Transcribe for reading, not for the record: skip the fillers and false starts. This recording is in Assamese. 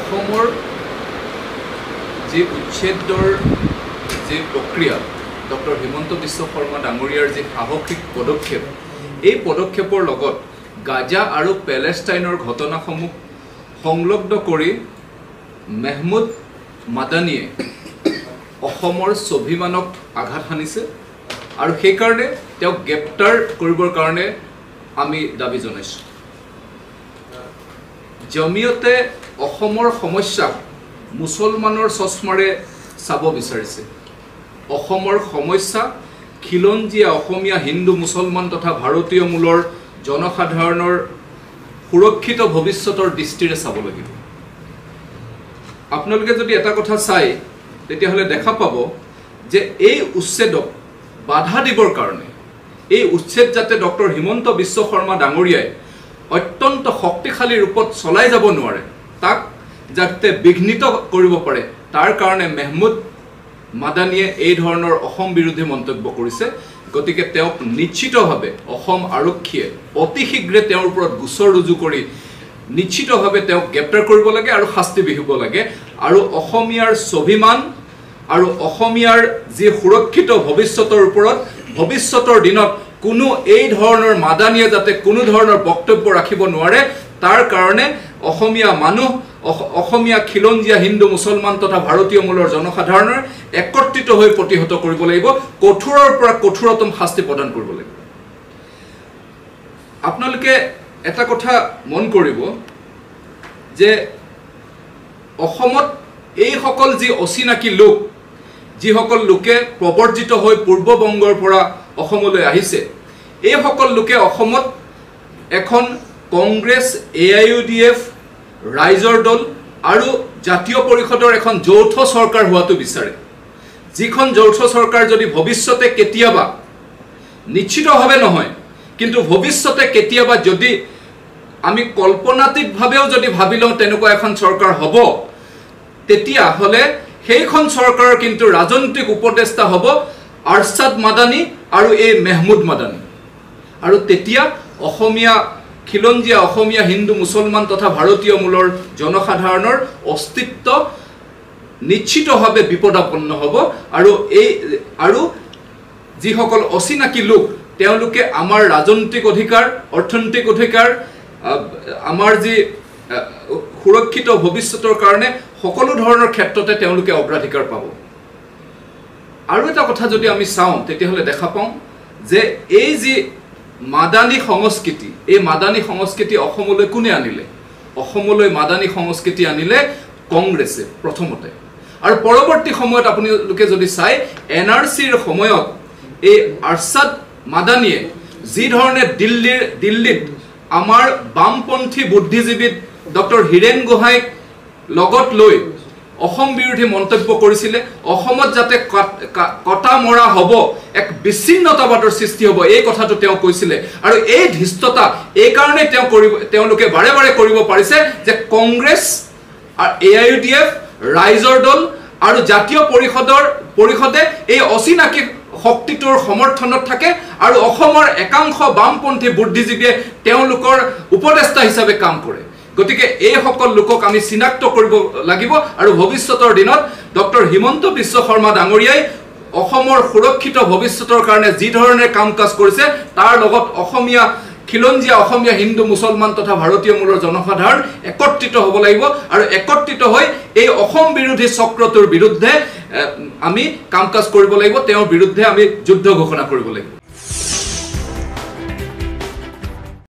অসমৰ যে উচ্ছেদৰ যে প্ৰক্ৰিয়া ডক্টৰ হিমন্ত বিশ্ব শৰ্মা ডাঙৰীয়াৰ যে সাহসিক পদক্ষেপ এই পদক্ষেপৰ লগত গাজা আৰু পেলেষ্টাইনৰ ঘটনাসমূহ সংলগ্ন কৰি মেহমুদ মাদানীয়ে অসমৰ স্বাভিমানক আঘাত হানিছে আৰু সেই কাৰণে তেওঁক গ্ৰেপ্তাৰ কৰিবৰ কাৰণে আমি দাবী জনাইছোঁ জমিয়তে অসমৰ সমস্যা মুছলমানৰ চশমাৰে চাব বিচাৰিছে অসমৰ সমস্যা খিলঞ্জীয়া অসমীয়া হিন্দু মুছলমান তথা ভাৰতীয় মূলৰ জনসাধাৰণৰ সুৰক্ষিত ভৱিষ্যতৰ দৃষ্টিৰে চাব লাগিব আপোনালোকে যদি এটা কথা চাই তেতিয়াহ'লে দেখা পাব যে এই উচ্ছেদক বাধা দিবৰ কাৰণে এই উচ্ছেদ যাতে ডক্টৰ হিমন্ত বিশ্ব শৰ্মা ডাঙৰীয়াই অত্যন্ত শক্তিশালী ৰূপত চলাই যাব নোৱাৰে তাক যাতে বিঘ্নিত কৰিব পাৰে তাৰ কাৰণে মেহমুদ মাদানীয়ে এই ধৰণৰ অসম বিৰোধী মন্তব্য কৰিছে গতিকে তেওঁক নিশ্চিতভাৱে অসম আৰক্ষীয়ে অতি শীঘ্ৰে তেওঁৰ ওপৰত গোচৰ ৰুজু কৰি নিশ্চিতভাৱে তেওঁক গ্ৰেপ্তাৰ কৰিব লাগে আৰু শাস্তি বিহিব লাগে আৰু অসমীয়াৰ স্বাভিমান আৰু অসমীয়াৰ যি সুৰক্ষিত ভৱিষ্যতৰ ওপৰত ভৱিষ্যতৰ দিনত কোনো এই ধৰণৰ মাদানীয়ে যাতে কোনো ধৰণৰ বক্তব্য ৰাখিব নোৱাৰে তাৰ কাৰণে অসমীয়া মানুহ অসমীয়া খিলঞ্জীয়া হিন্দু মুছলমান তথা ভাৰতীয় মূলৰ জনসাধাৰণৰ একত্ৰিত হৈ প্ৰতিহত কৰিব লাগিব কঠোৰৰ পৰা কঠোৰতম শাস্তি প্ৰদান কৰিব লাগিব আপোনালোকে এটা কথা মন কৰিব যে অসমত এই সকল যি অচিনাকি লোক যিসকল লোকে প্ৰৱৰ্জিত হৈ পূৰ্ববংগৰ পৰা অসমলৈ আহিছে এই সকল লোকে অসমত এখন কংগ্ৰেছ AIUDF ৰাইজৰ দল আৰু জাতীয় পৰিষদৰ এখন যৌথ চৰকাৰ হোৱাটো বিচাৰে যিখন যৌথ চৰকাৰ যদি ভৱিষ্যতে কেতিয়াবা নিশ্চিতভাৱে নহয় কিন্তু ভৱিষ্যতে কেতিয়াবা যদি আমি কল্পনাতীতভাৱেও যদি ভাবি লওঁ তেনেকুৱা এখন চৰকাৰ হ'ব তেতিয়া হলে সেইখন চৰকাৰৰ কিন্তু ৰাজনৈতিক উপদেষ্টা হ'ব আৰছাদ মাদানী আৰু এই মেহমুদ মাদানী আৰু তেতিয়া অসমীয়া খিলঞ্জীয়া অসমীয়া হিন্দু মুছলমান তথা ভাৰতীয় মূলৰ জনসাধাৰণৰ অস্তিত্ব নিশ্চিতভাৱে বিপদাপন্ন হ'ব আৰু যিসকল অচিনাকি লোক তেওঁলোকে আমাৰ ৰাজনৈতিক অধিকাৰ অৰ্থনৈতিক অধিকাৰ আমাৰ যি সুৰক্ষিত ভৱিষ্যতৰ কাৰণে সকলো ধৰণৰ ক্ষেত্ৰতে তেওঁলোকে অগ্ৰাধিকাৰ পাব আৰু এটা কথা যদি আমি চাওঁ তেতিয়াহ'লে দেখা পাওঁ যে এই যি মাদানী সংস্কৃতি এই মাদানী সংস্কৃতি অসমলৈ কোনে আনিলে অসমলৈ মাদানী সংস্কৃতি আনিলে কংগ্ৰেছে প্ৰথমতে আৰু পৰৱৰ্তী সময়ত আপোনালোকে যদি চাই NRCৰ সময়ত এই আৰছাদ মাদানীয়ে যি ধৰণে দিল্লীত আমাৰ বামপন্থী বুদ্ধিজীৱী ডক্টৰ হীৰেন গোহাঁইক লগত লৈ অসম বিৰোধী মন্তব্য কৰিছিলে অসমত যাতে কটা মৰা হ'ব এক বিচ্ছিন্নতাবাদৰ সৃষ্টি হ'ব এই কথাটো তেওঁ কৈছিলে আৰু এই ধৃষ্টতা এই কাৰণে তেওঁলোকে বাৰে বাৰে কৰিব পাৰিছে যে কংগ্ৰেছ আৰু AIUDF ৰাইজৰ দল আৰু জাতীয় পৰিষদে এই অচিনাকি শক্তিটোৰ সমৰ্থনত থাকে আৰু অসমৰ একাংশ বামপন্থী বুদ্ধিজীৱীয়ে তেওঁলোকৰ উপদেষ্টা হিচাপে কাম কৰে গতিকে এই সকল লোকক আমি চিনাক্ত কৰিব লাগিব আৰু ভৱিষ্যতৰ দিনত ডক্টৰ হিমন্ত বিশ্ব শৰ্মা ডাঙৰীয়াই অসমৰ সুৰক্ষিত ভৱিষ্যতৰ কাৰণে যি ধৰণে কাম কাজ কৰিছে তাৰ লগত অসমীয়া খিলঞ্জীয়া অসমীয়া হিন্দু মুছলমান তথা ভাৰতীয় মূলৰ জনসাধাৰণ একত্ৰিত হ'ব লাগিব আৰু একত্ৰিত হৈ এই অসম বিৰোধী চক্ৰটোৰ বিৰুদ্ধে আমি কাম কাজ কৰিব লাগিব তেওঁৰ বিৰুদ্ধে আমি যুদ্ধ ঘোষণা কৰিব লাগিব